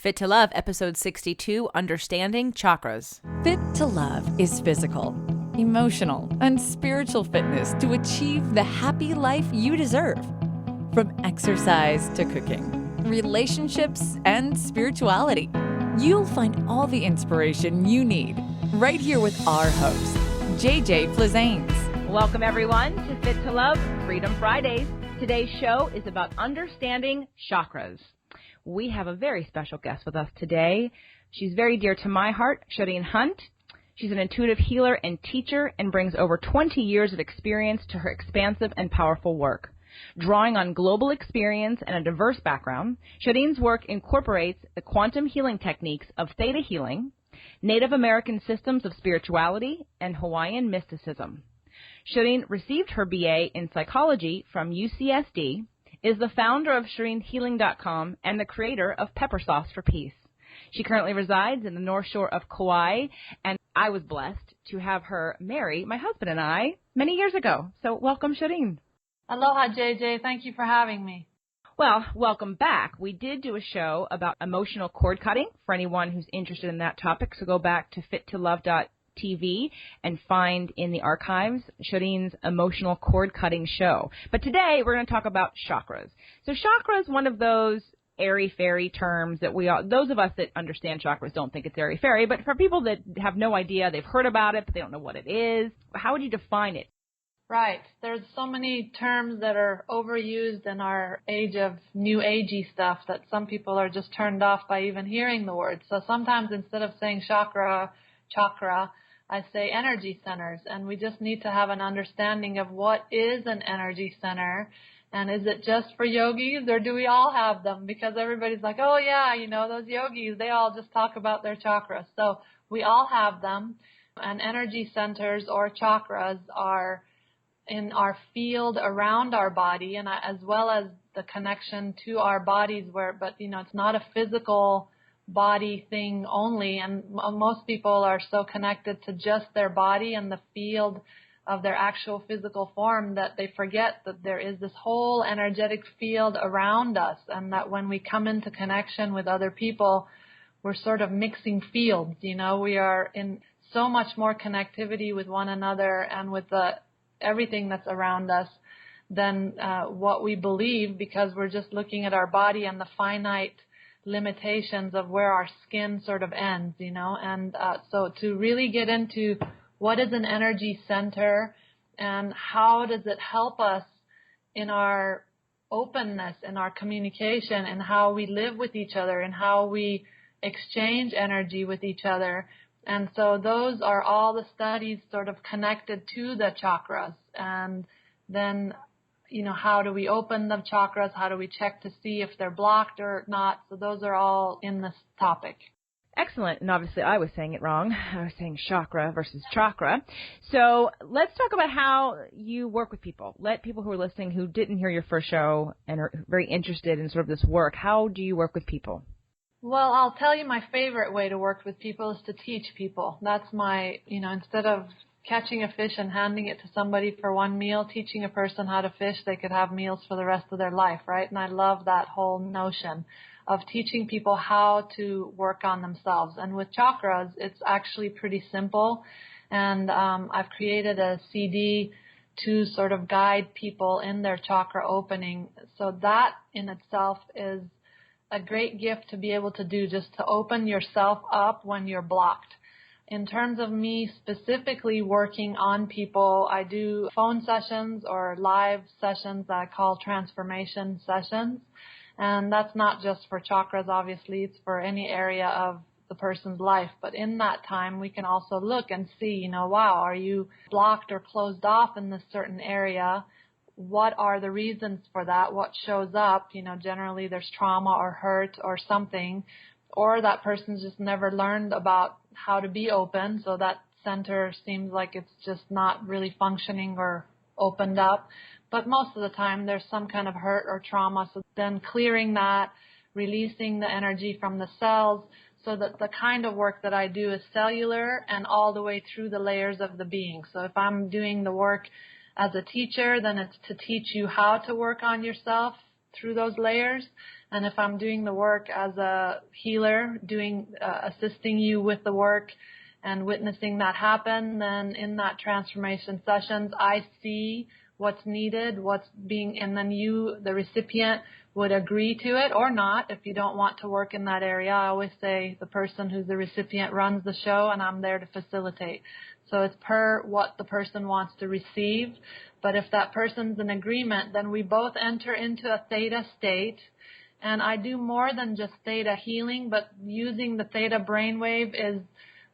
Fit to Love, episode 62, Understanding Chakras. Fit to Love is physical, emotional, and spiritual fitness to achieve the happy life you deserve. From exercise to cooking, relationships, and spirituality, you'll find all the inspiration you need right here with our host, JJ Flizanes. Welcome, everyone, to Fit to Love, Freedom Fridays. Today's show is about understanding chakras. We have a very special guest with us today. She's very dear to my heart, Shirin Hunt. She's an intuitive healer and teacher and brings over 20 years of experience to her expansive and powerful work. Drawing on global experience and a diverse background, Shirin's work incorporates the quantum healing techniques of ThetaHealing, Native American systems of spirituality, and Hawaiian mysticism. Shirin received her BA in psychology from UCSD, is the founder of ShirinHealing.com and the creator of Pepper Sauce for Peace. She currently resides in the North Shore of Kaua'i, and I was blessed to have her marry my husband and I many years ago. So welcome, Shirin. Aloha, JJ. Thank you for having me. Well, welcome back. We did do a show about emotional cord cutting for anyone who's interested in that topic, so go back to fittolove.TV and find in the archives Shirin's emotional cord cutting show. But today we're going to talk about chakras. So chakras, one of those airy-fairy terms that those of us that understand chakras don't think it's airy-fairy, but for people that have no idea, they've heard about it, but they don't know what it is, how would you define it? Right. There's so many terms that are overused in our age of new agey stuff that some people are just turned off by even hearing the word. So sometimes instead of saying chakra, I say energy centers, and we just need to have an understanding of what is an energy center, and is it just for yogis, or do we all have them? Because everybody's like, oh yeah, those yogis, they all just talk about their chakras. So we all have them, and energy centers or chakras are in our field around our body, and as well as the connection to our bodies, but it's not a physical body thing only, and most people are so connected to just their body and the field of their actual physical form that they forget that there is this whole energetic field around us, and that when we come into connection with other people, we're sort of mixing fields. We are in so much more connectivity with one another and with everything that's around us than what we believe, because we're just looking at our body and the finite limitations of where our skin sort of ends, and so to really get into what is an energy center and how does it help us in our openness, in our communication, and how we live with each other and how we exchange energy with each other. And so those are all the studies sort of connected to the chakras. And then how do we open the chakras? How do we check to see if they're blocked or not? So those are all in this topic. Excellent. And obviously I was saying it wrong. I was saying chakra versus chakra. So let's talk about how you work with people. Let people who are listening who didn't hear your first show and are very interested in sort of this work, how do you work with people? Well, I'll tell you my favorite way to work with people is to teach people. That's my, instead of catching a fish and handing it to somebody for one meal, teaching a person how to fish, they could have meals for the rest of their life, right? And I love that whole notion of teaching people how to work on themselves. And with chakras, it's actually pretty simple. And I've created a CD to sort of guide people in their chakra opening. So that in itself is a great gift to be able to do, just to open yourself up when you're blocked. In terms of me specifically working on people, I do phone sessions or live sessions that I call transformation sessions. And that's not just for chakras, obviously. It's for any area of the person's life. But in that time, we can also look and see, wow, are you blocked or closed off in this certain area? What are the reasons for that? What shows up? Generally there's trauma or hurt or something. Or that person's just never learned about how to be open, so that center seems like it's just not really functioning or opened up. But most of the time there's some kind of hurt or trauma, so then clearing that, releasing the energy from the cells, so that the kind of work that I do is cellular and all the way through the layers of the being. So if I'm doing the work as a teacher, then it's to teach you how to work on yourself through those layers. And if I'm doing the work as a healer, assisting you with the work and witnessing that happen, then in that transformation sessions, I see what's needed, and then you, the recipient, would agree to it or not. If you don't want to work in that area, I always say the person who's the recipient runs the show and I'm there to facilitate. So it's per what the person wants to receive. But if that person's in agreement, then we both enter into a theta state. And I do more than just theta healing, but using the theta brainwave is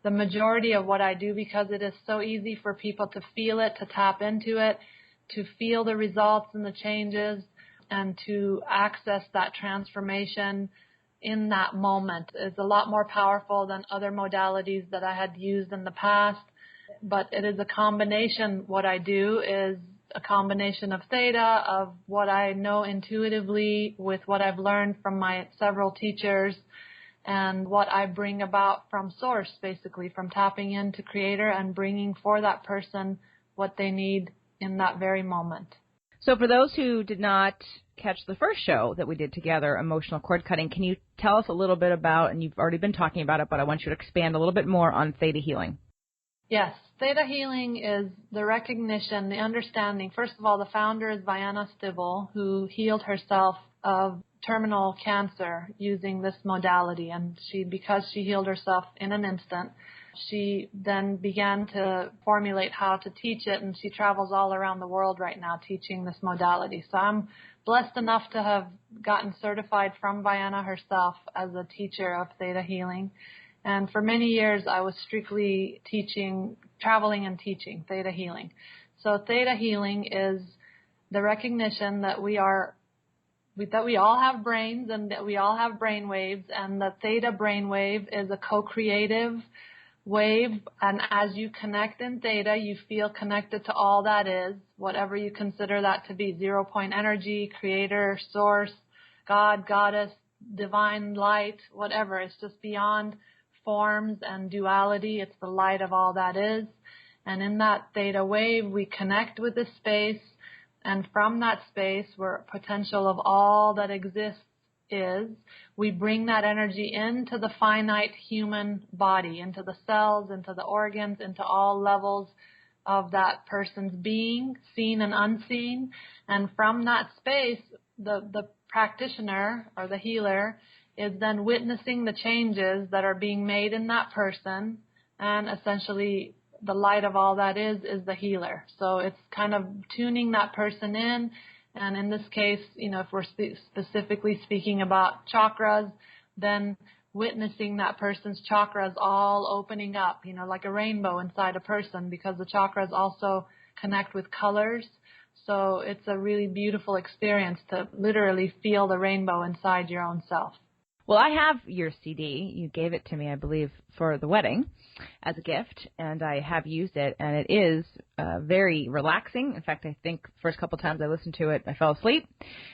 the majority of what I do because it is so easy for people to feel it, to tap into it, to feel the results and the changes, and to access that transformation in that moment. It's a lot more powerful than other modalities that I had used in the past. But it is a combination. What I do is a combination of theta, of what I know intuitively with what I've learned from my several teachers, and what I bring about from source, basically, from tapping into creator and bringing for that person what they need in that very moment. So for those who did not catch the first show that we did together, Emotional Cord Cutting, can you tell us a little bit about, and you've already been talking about it, but I want you to expand a little bit more on theta healing. Yes, theta healing is the recognition, the understanding. First of all, the founder is Vianna Stibal, who healed herself of terminal cancer using this modality. And because she healed herself in an instant, she then began to formulate how to teach it, and she travels all around the world right now teaching this modality. So I'm blessed enough to have gotten certified from Vianna herself as a teacher of theta healing. And for many years, I was strictly traveling and teaching theta healing. So theta healing is the recognition that we all have brains and that we all have brain waves, and the theta brainwave is a co-creative wave. And as you connect in theta, you feel connected to all that is, whatever you consider that to be, 0-point energy, creator, source, God, goddess, divine light, whatever. It's just beyond forms and duality. It's the light of all that is. And in that theta wave, we connect with this space. And from that space, where potential of all that exists is, we bring that energy into the finite human body, into the cells, into the organs, into all levels of that person's being, seen and unseen. And from that space, the practitioner or the healer is then witnessing the changes that are being made in that person, and essentially the light of all that is the healer. So it's kind of tuning that person in, and in this case, if we're specifically speaking about chakras, then witnessing that person's chakras all opening up, like a rainbow inside a person, because the chakras also connect with colors. So it's a really beautiful experience to literally feel the rainbow inside your own self. Well, I have your CD. You gave it to me, I believe, for the wedding as a gift, and I have used it, and it is very relaxing. In fact, I think the first couple times I listened to it, I fell asleep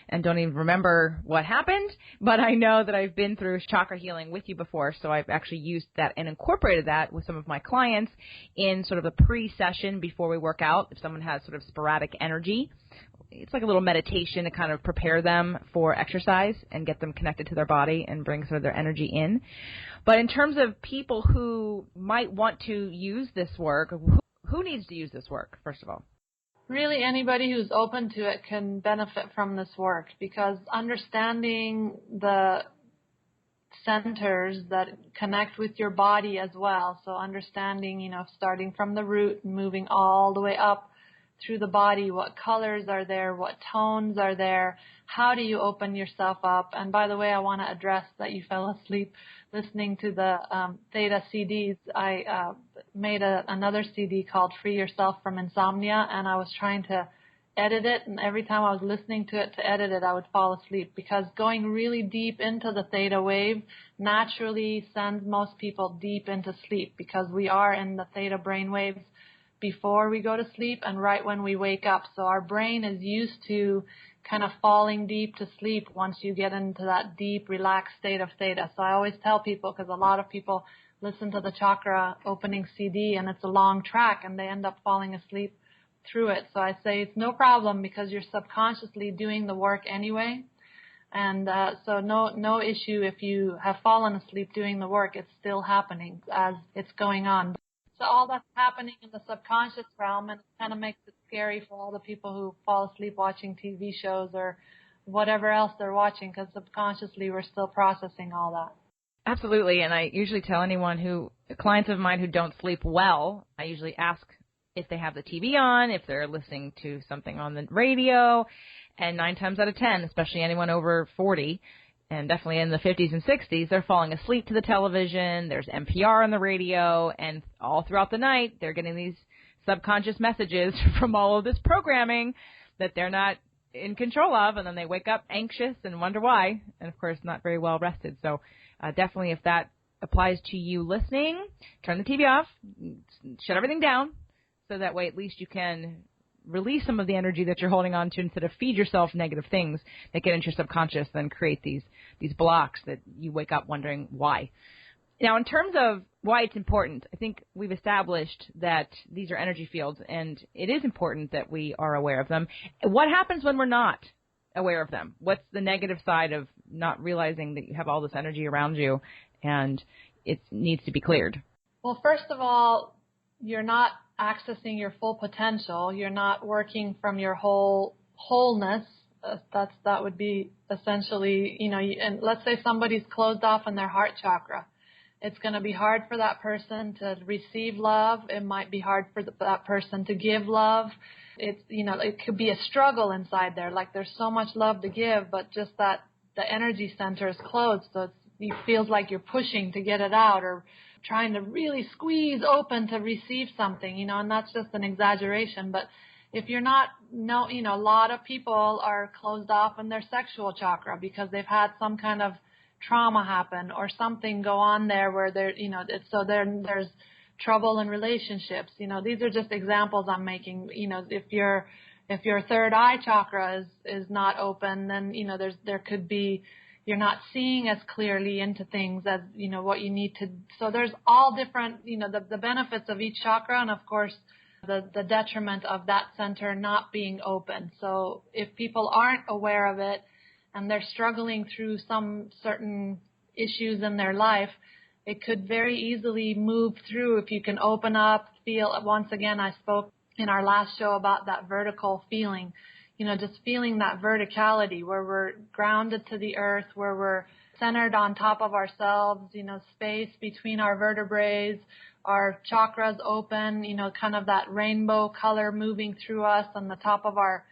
and don't even remember what happened, but I know that I've been through chakra healing with you before, so I've actually used that and incorporated that with some of my clients in sort of a pre-session before we work out. If someone has sort of sporadic energy, it's like a little meditation to kind of prepare them for exercise and get them connected to their body and bring sort of their energy in. But in terms of people who might want to use this work, who needs to use this work, first of all? Really, anybody who's open to it can benefit from this work, because understanding the centers that connect with your body as well. So understanding, starting from the root and moving all the way up through the body, what colors are there, what tones are there, how do you open yourself up. And by the way, I want to address that you fell asleep listening to the Theta CDs. I made another CD called Free Yourself from Insomnia, and I was trying to edit it, and every time I was listening to it to edit it, I would fall asleep, because going really deep into the theta wave naturally sends most people deep into sleep, because we are in the theta brain waves before we go to sleep and right when we wake up. So our brain is used to kind of falling deep to sleep once you get into that deep, relaxed state of theta. So I always tell people, because a lot of people listen to the chakra opening CD and it's a long track and they end up falling asleep through it. So I say it's no problem, because you're subconsciously doing the work anyway. And so no issue if you have fallen asleep doing the work. It's still happening as it's going on. So all that's happening in the subconscious realm, and it kind of makes it scary for all the people who fall asleep watching TV shows or whatever else they're watching, because subconsciously we're still processing all that. Absolutely, and I usually tell clients of mine who don't sleep well, I usually ask if they have the TV on, if they're listening to something on the radio, and 9 times out of 10, especially anyone over 40, and definitely in the 50s and 60s, they're falling asleep to the television, there's NPR on the radio, and all throughout the night, they're getting these subconscious messages from all of this programming that they're not in control of, and then they wake up anxious and wonder why, and of course not very well rested. So definitely if that applies to you listening, turn the TV off, shut everything down, so that way at least you can release some of the energy that you're holding on to instead of feed yourself negative things that get into your subconscious and create these blocks that you wake up wondering why. Now, in terms of why it's important, I think we've established that these are energy fields, and it is important that we are aware of them. What happens when we're not aware of them? What's the negative side of not realizing that you have all this energy around you and it needs to be cleared? Well, first of all, you're not accessing your full potential. You're not working from your wholeness. That would be essentially, and let's say somebody's closed off in their heart chakra. It's going to be hard for that person to receive love. It might be hard for that person to give love. It could be a struggle inside there. Like there's so much love to give, but just that the energy center is closed. So it feels like you're pushing to get it out or trying to really squeeze open to receive something, and that's just an exaggeration. But if you're not, a lot of people are closed off in their sexual chakra because they've had some kind of trauma happen or something go on there where there's trouble in relationships. These are just examples I'm making. If your third eye chakra is not open, then, there could be, you're not seeing as clearly into things as, what you need to. So there's all different, the benefits of each chakra and, of course, the detriment of that center not being open. So if people aren't aware of it and they're struggling through some certain issues in their life, it could very easily move through if you can open up, feel. Once again, I spoke in our last show about that vertical feeling. Just feeling that verticality where we're grounded to the earth, where we're centered on top of ourselves, space between our vertebrae, our chakras open, kind of that rainbow color moving through us on the top of our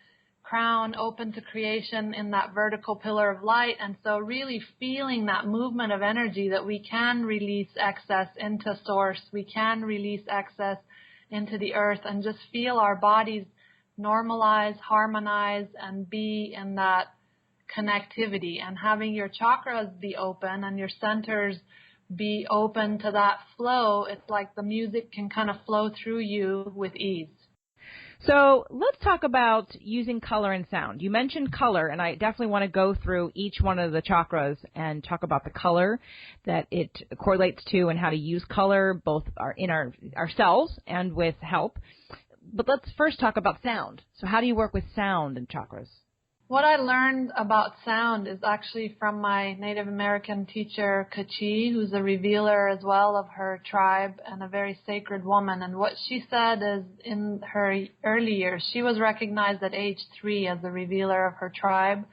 crown, open to creation in that vertical pillar of light. And so really feeling that movement of energy that we can release excess into source, we can release excess into the earth, and just feel our bodies normalize, harmonize, and be in that connectivity. And having your chakras be open and your centers be open to that flow, it's like the music can kind of flow through you with ease. So let's talk about using color and sound. You mentioned color, and I definitely want to go through each one of the chakras and talk about the color that it correlates to and how to use color both in ourselves and with help. But let's first talk about sound. So how do you work with sound and chakras? What I learned about sound is actually from my Native American teacher, Kaua'i, who's a revealer as well of her tribe and a very sacred woman. And what she said is in her early years, she was recognized at age 3 as the revealer of her tribe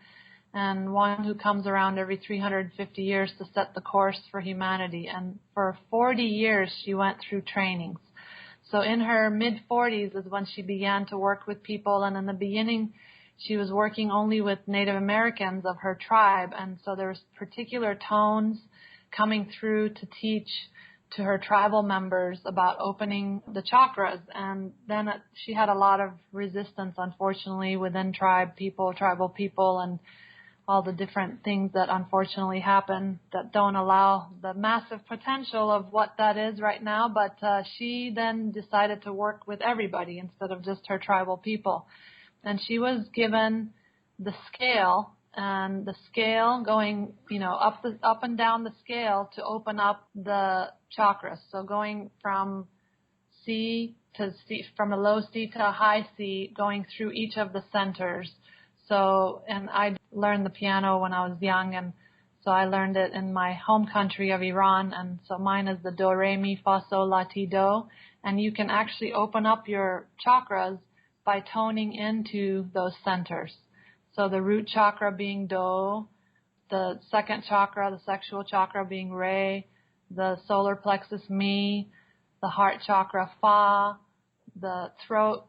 and one who comes around every 350 years to set the course for humanity. And for 40 years, she went through trainings. So in her mid-40s is when she began to work with people, and in the beginning she was working only with Native Americans of her tribe, and so there was particular tones coming through to teach to her tribal members about opening the chakras. And then she had a lot of resistance, unfortunately, within tribal people, and all the different things that unfortunately happen that don't allow the massive potential of what that is right now. But she then decided to work with everybody instead of just her tribal people. And she was given the scale, and the scale going, up and down the scale to open up the chakras. So going from C to C, from a low C to a high C, going through each of the centers. So, and I learned the piano when I was young, and so I learned it in my home country of Iran, and so mine is the do, re, mi, fa, sol, la, ti, do, and you can actually open up your chakras by toning into those centers. So the root chakra being do, the second chakra, the sexual chakra being re, the solar plexus mi, the heart chakra fa, the throat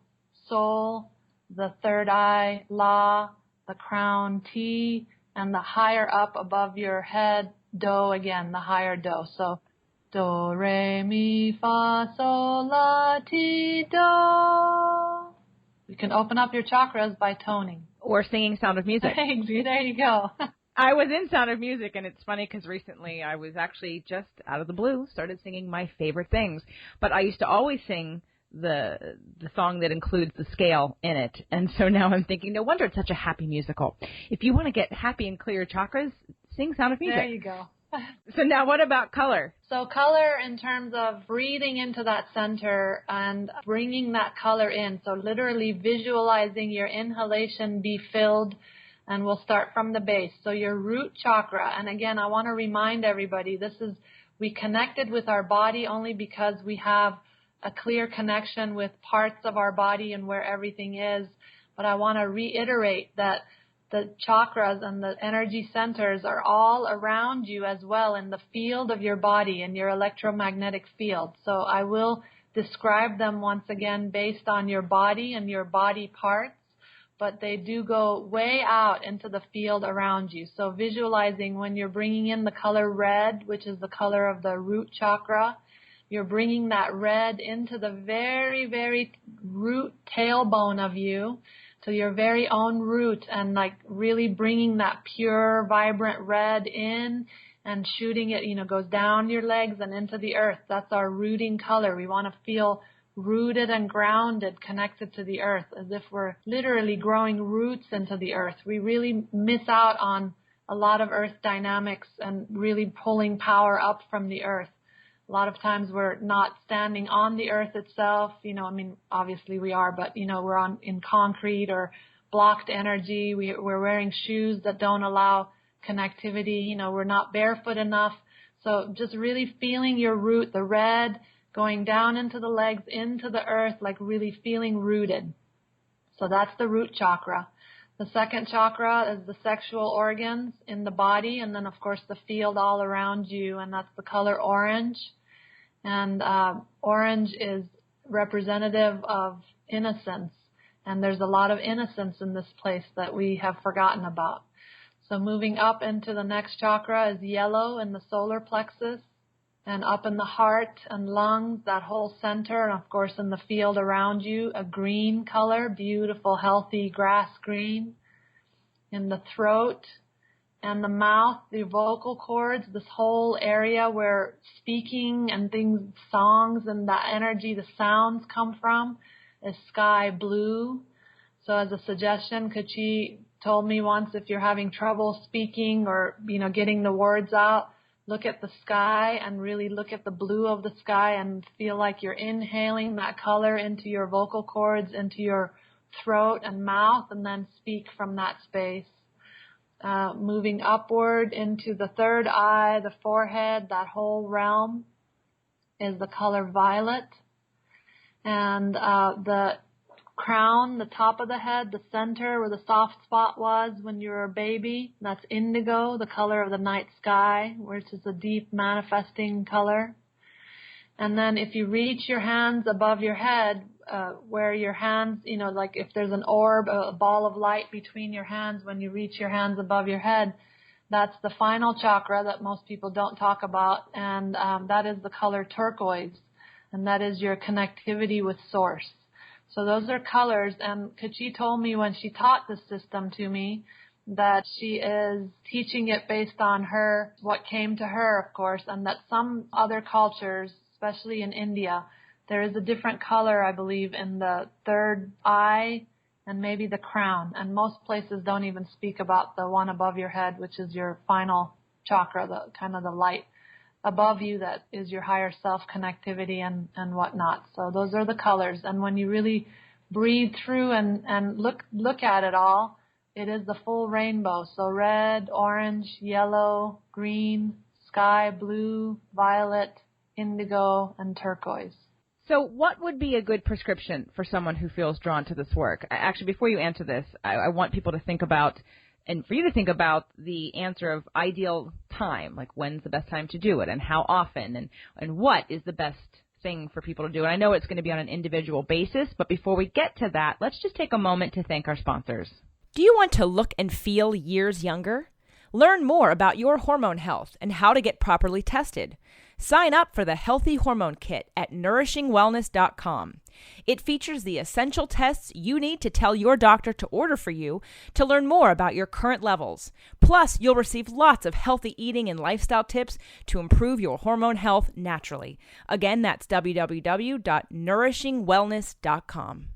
sol, the third eye la, the crown ti, and the higher up above your head do again, the higher do. So do, re, mi, fa, sol, la, ti, do. You can open up your chakras by toning. Or singing Sound of Music. There you go. I was in Sound of Music, and it's funny because recently I was actually just out of the blue started singing my favorite things. But I used to always sing the song that includes the scale in it. And so now I'm thinking, no wonder it's such a happy musical. If you want to get happy and clear chakras, sing Sound of Music. There you go. So now what about color? So color in terms of breathing into that center and bringing that color in. So literally visualizing your inhalation be filled, and we'll start from the base. So your root chakra, and again, I want to remind everybody, we connected with our body only because we have a clear connection with parts of our body and where everything is. But I want to reiterate that the chakras and the energy centers are all around you as well in the field of your body, in your electromagnetic field. So I will describe them once again based on your body and your body parts, but they do go way out into the field around you. So visualizing when you're bringing in the color red, which is the color of the root chakra, you're bringing that red into the very, very root tailbone of you, to your very own root, and like really bringing that pure, vibrant red in and shooting it, goes down your legs and into the earth. That's our rooting color. We want to feel rooted and grounded, connected to the earth, as if we're literally growing roots into the earth. We really miss out on a lot of earth dynamics and really pulling power up from the earth. A lot of times we're not standing on the earth itself, obviously we are, but, we're in concrete or blocked energy. We're wearing shoes that don't allow connectivity. We're not barefoot enough. So just really feeling your root, the red, going down into the legs, into the earth, like really feeling rooted. So that's the root chakra. The second chakra is the sexual organs in the body, and then, of course, the field all around you, and that's the color orange. And orange is representative of innocence, and there's a lot of innocence in this place that we have forgotten about. So moving up into the next chakra is yellow in the solar plexus, and up in the heart and lungs, that whole center, and of course in the field around you, a green color, beautiful, healthy grass green. In the throat and the mouth, the vocal cords, this whole area where speaking and things, songs and that energy, the sounds come from, is sky blue. So as a suggestion, Kachi told me once, if you're having trouble speaking or, getting the words out, look at the sky and really look at the blue of the sky and feel like you're inhaling that color into your vocal cords, into your throat and mouth, and then speak from that space. Moving upward into the third eye, the forehead, that whole realm is the color violet. And the crown, the top of the head, the center where the soft spot was when you were a baby, that's indigo, the color of the night sky, which is a deep manifesting color. And then if you reach your hands above your head, where your hands, like if there's an orb, a ball of light between your hands, when you reach your hands above your head, that's the final chakra that most people don't talk about, and that is the color turquoise, and that is your connectivity with source. So those are colors, and Kachi told me when she taught this system to me that she is teaching it based on what came to her, of course, and that some other cultures, especially in India, there is a different color, I believe, in the third eye and maybe the crown. And most places don't even speak about the one above your head, which is your final chakra, the kind of the light above you that is your higher self connectivity and whatnot. So those are the colors. And when you really breathe through and look at it all, it is the full rainbow. So red, orange, yellow, green, sky blue, violet, indigo, and turquoise. So what would be a good prescription for someone who feels drawn to this work? Actually, before you answer this, I want people to think about, and for you to think about the answer of ideal time, like when's the best time to do it and how often and what is the best thing for people to do. And I know it's going to be on an individual basis, but before we get to that, let's just take a moment to thank our sponsors. Do you want to look and feel years younger? Learn more about your hormone health and how to get properly tested. Sign up for the Healthy Hormone Kit at nourishingwellness.com. It features the essential tests you need to tell your doctor to order for you to learn more about your current levels. Plus, you'll receive lots of healthy eating and lifestyle tips to improve your hormone health naturally. Again, that's www.nourishingwellness.com.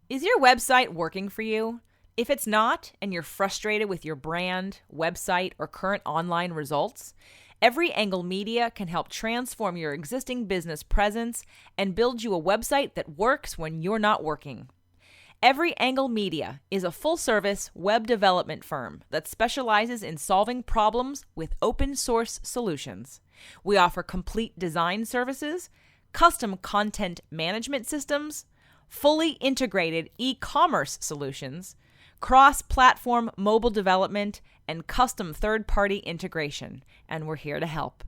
Is your website working for you? If it's not, and you're frustrated with your brand, website, or current online results, Every Angle Media can help transform your existing business presence and build you a website that works when you're not working. Every Angle Media is a full-service web development firm that specializes in solving problems with open-source solutions. We offer complete design services, custom content management systems, fully integrated e-commerce solutions, cross-platform mobile development, and custom third-party integration, and we're here to help.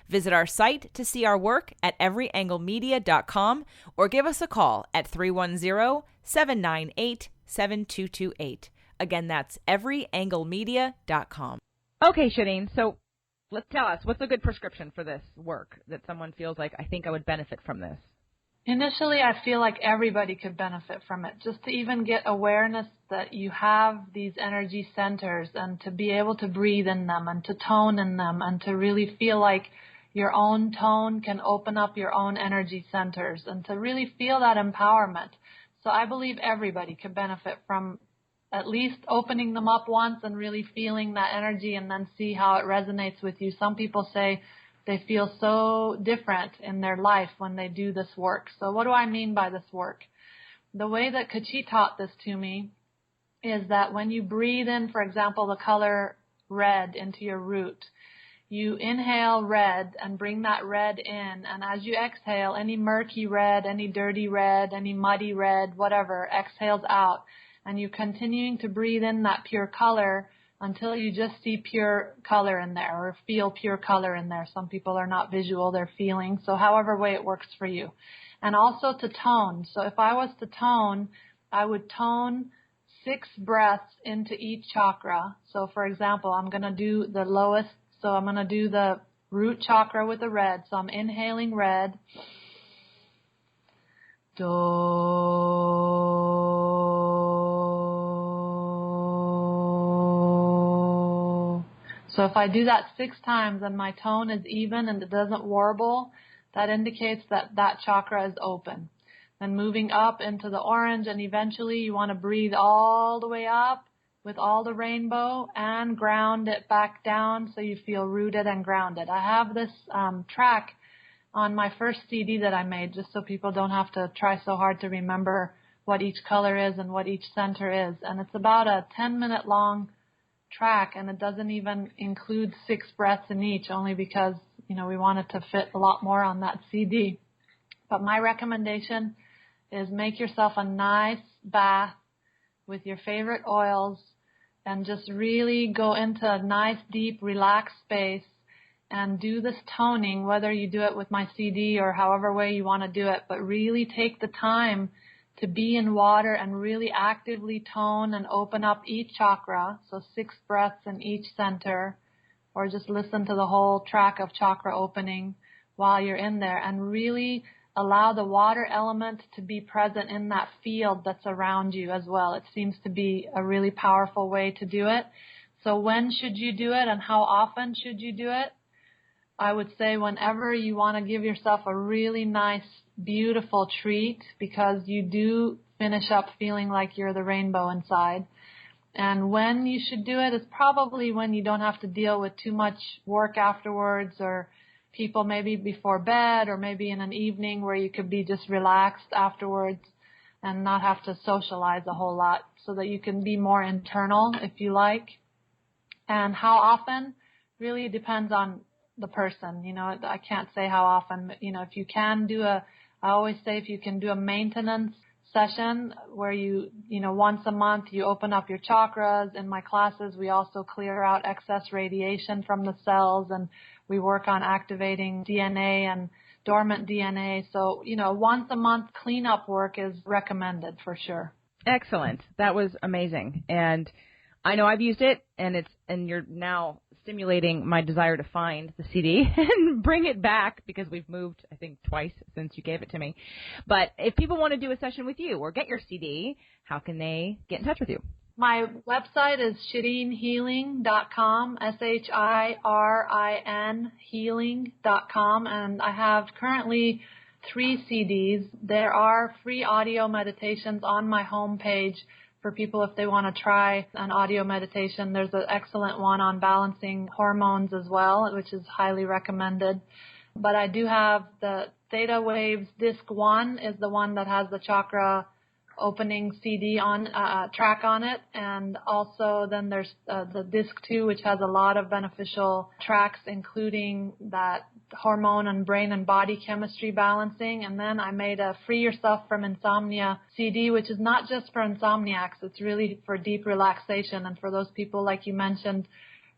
Visit our site to see our work at everyanglemedia.com or give us a call at 310-798-7228. Again, that's everyanglemedia.com. Okay, Shirin, so let's tell us, what's a good prescription for this work that someone feels like, I think I would benefit from this? Initially, I feel like everybody could benefit from it, just to even get awareness that you have these energy centers and to be able to breathe in them and to tone in them and to really feel like your own tone can open up your own energy centers and to really feel that empowerment. So I believe everybody could benefit from at least opening them up once and really feeling that energy and then see how it resonates with you. Some people say they feel so different in their life when they do this work. So what do I mean by this work? The way that Kachi taught this to me is that when you breathe in, for example, the color red into your root, you inhale red and bring that red in, and as you exhale, any murky red, any dirty red, any muddy red, whatever, exhales out, and you're continuing to breathe in that pure color until you just see pure color in there or feel pure color in there. Some people are not visual, they're feeling, so however way it works for you. And also to tone. So if I was to tone, I would tone 6 breaths into each chakra. So for example, I'm going to do the lowest, so I'm going to do the root chakra with the red. So I'm inhaling red. Do. So if I do that 6 times and my tone is even and it doesn't warble, that indicates that that chakra is open. Then moving up into the orange, and eventually you want to breathe all the way up with all the rainbow and ground it back down so you feel rooted and grounded. I have this track on my first CD that I made just so people don't have to try so hard to remember what each color is and what each center is. And it's about a 10-minute long track, and it doesn't even include 6 breaths in each, only because, you know, we wanted to fit a lot more on that CD. But my recommendation is make yourself a nice bath with your favorite oils and just really go into a nice, deep, relaxed space and do this toning, whether you do it with my CD or however way you want to do it, but really take the time to be in water and really actively tone and open up each chakra, so 6 breaths in each center, or just listen to the whole track of chakra opening while you're in there, and really allow the water element to be present in that field that's around you as well. It seems to be a really powerful way to do it. So when should you do it and how often should you do it? I would say whenever you want to give yourself a really nice, beautiful treat, because you do finish up feeling like you're the rainbow inside. And when you should do it is probably when you don't have to deal with too much work afterwards, or people maybe before bed, or maybe in an evening where you could be just relaxed afterwards. and not have to socialize a whole lot, so that you can be more internal if you like. And how often really depends on the person. I can't say how often. If you can do I always say if you can do a maintenance session where you once a month you open up your chakras. In my classes, we also clear out excess radiation from the cells, and we work on activating DNA and dormant DNA. So, once a month cleanup work is recommended for sure. Excellent. That was amazing. And I know I've used it, and you're now stimulating my desire to find the CD and bring it back, because we've moved, I think, twice since you gave it to me. But if people want to do a session with you or get your CD, how can they get in touch with you? My website is ShirinHealing.com, SHIRIN healing.com, and I have currently 3 CDs. There are free audio meditations on my homepage for people if they want to try an audio meditation. There's an excellent one on balancing hormones as well, which is highly recommended. But I do have the Theta Waves Disc 1 is the one that has the chakra opening CD on track on it, and also then there's the Disc 2, which has a lot of beneficial tracks, including that hormone and brain and body chemistry balancing. And then I made a Free Yourself from Insomnia CD, which is not just for insomniacs. It's really for deep relaxation, and for those people, like you mentioned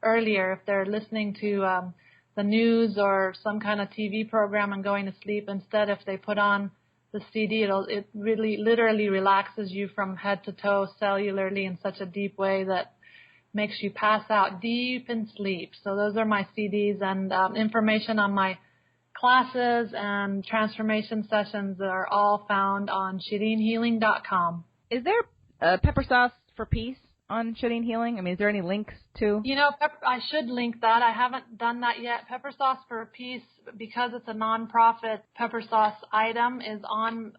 earlier, if they're listening to the news or some kind of TV program and going to sleep, instead if they put on the CD, it really literally relaxes you from head to toe cellularly in such a deep way that makes you pass out deep in sleep. So those are my CDs, and information on my classes and transformation sessions are all found on ShirinHealing.com. Is there pepper sauce for peace on Shirin Healing? I mean, is there any links to? I should link that. I haven't done that yet. Pepper Sauce for Peace, because it's a nonprofit pepper sauce item, is on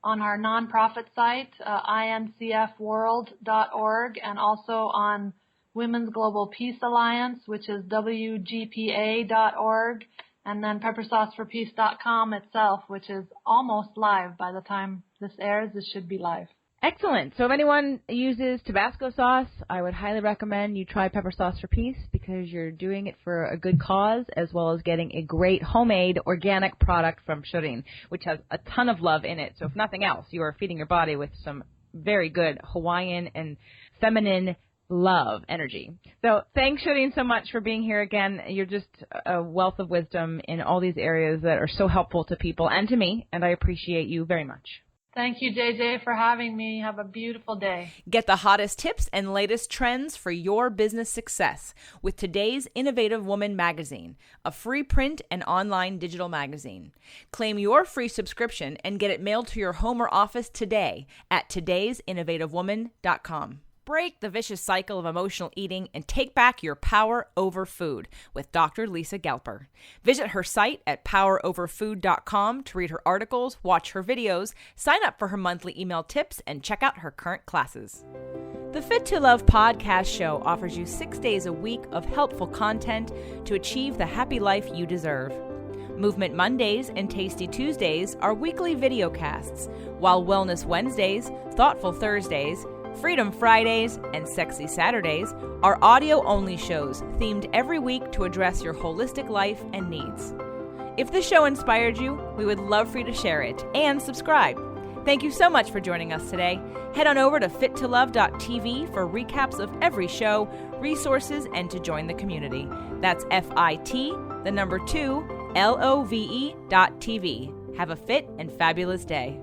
our nonprofit site, incfworld.org, and also on Women's Global Peace Alliance, which is wgpa.org, and then peppersauceforpeace.com itself, which is almost live. By the time this airs, this should be live. Excellent. So if anyone uses Tabasco sauce, I would highly recommend you try Pepper Sauce for Peace, because you're doing it for a good cause, as well as getting a great homemade organic product from Shirin, which has a ton of love in it. So if nothing else, you are feeding your body with some very good Hawaiian and feminine love energy. So thanks, Shirin, so much for being here again. You're just a wealth of wisdom in all these areas that are so helpful to people and to me, and I appreciate you very much. Thank you, JJ, for having me. Have a beautiful day. Get the hottest tips and latest trends for your business success with today's Innovative Woman magazine, a free print and online digital magazine. Claim your free subscription and get it mailed to your home or office today at today'sinnovativewoman.com. Break the vicious cycle of emotional eating and take back your power over food with Dr. Lisa Gelper. Visit her site at poweroverfood.com to read her articles, watch her videos, sign up for her monthly email tips, and check out her current classes. The Fit to Love podcast show offers you 6 days a week of helpful content to achieve the happy life you deserve. Movement Mondays and Tasty Tuesdays are weekly videocasts, while Wellness Wednesdays, Thoughtful Thursdays, Freedom Fridays, and Sexy Saturdays are audio-only shows themed every week to address your holistic life and needs. If the show inspired you, we would love for you to share it and subscribe. Thank you so much for joining us today. Head on over to fittolove.tv for recaps of every show, resources, and to join the community. That's FIT2LOVE.tv. Have a fit and fabulous day.